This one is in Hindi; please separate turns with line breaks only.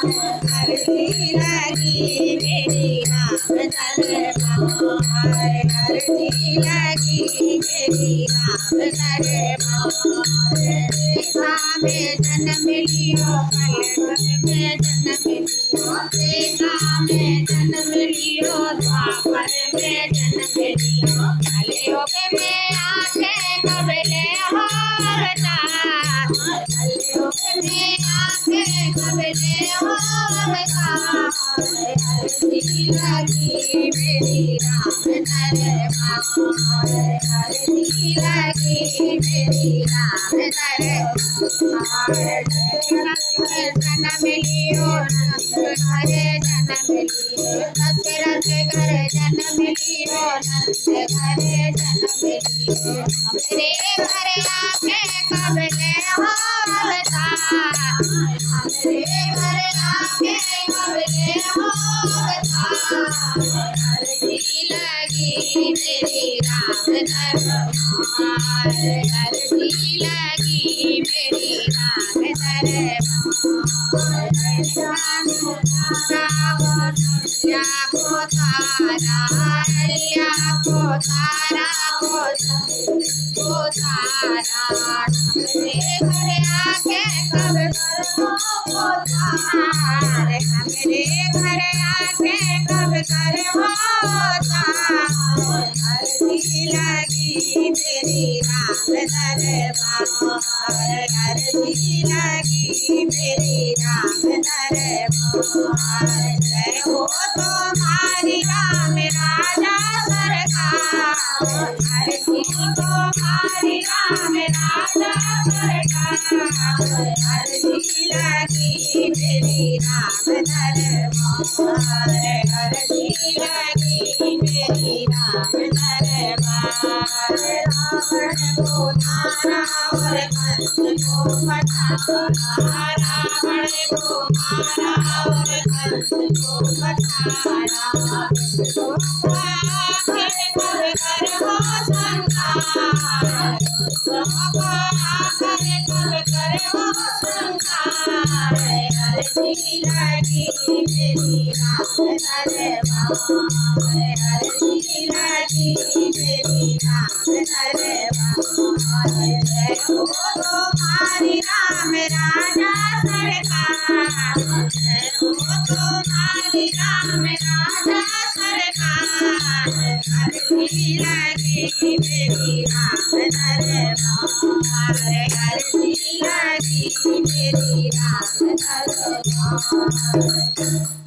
आरती लगी मेरी राम दरबार आरती लगी मेरी राम दरबार सीता में जन्म लियो कलयुग में जन्म लियो सीता में जन्म लियो द्वापर में जन्म लियो कलयुग में आके कबले हो अवतार कलयुग में आके कबले हो अवतार आरती लगी मेरी राम दरबार आरती लगी मेरी राम दरबार जन्म लियो नंद घर जन्म लियो दशरथ घर जन्म लियो नंद घर जन्म लियो हमरे घर आके कबले हो अवतार हमरे घर आके कबले हो अवतार आरती लगी मेरी राम दरबार आरती लगी मेरी राम दरबार या को तारा या को तारा को तारा हमरे घर आके कब करो तार हमरे घर आके कब करो तार आरती लगी मेरी राम दरबार आरती लगी मेरी राम दरबार जय हो तुम्हारी राम राजा सरकार आरती तुम्हारी राम राजा सरकार आरती लगी मेरी राम दरबार आरती लगी मेरी राम दरबार रावण को मारा और कंस को बचाया रावण को मारा और कंस को बचाया आखिर कब कर हो संहार आखिर कब कर हो संहार आरती लगी मेरी राम दरबार आरती लगी मेरी राम दरबार जय हो तुम्हारी राम राजा सरकार जय हो तुम्हारी राम राजा सरकार आरती लगी मेरी राम दरबार आरती लगी मेरी राम दरबार।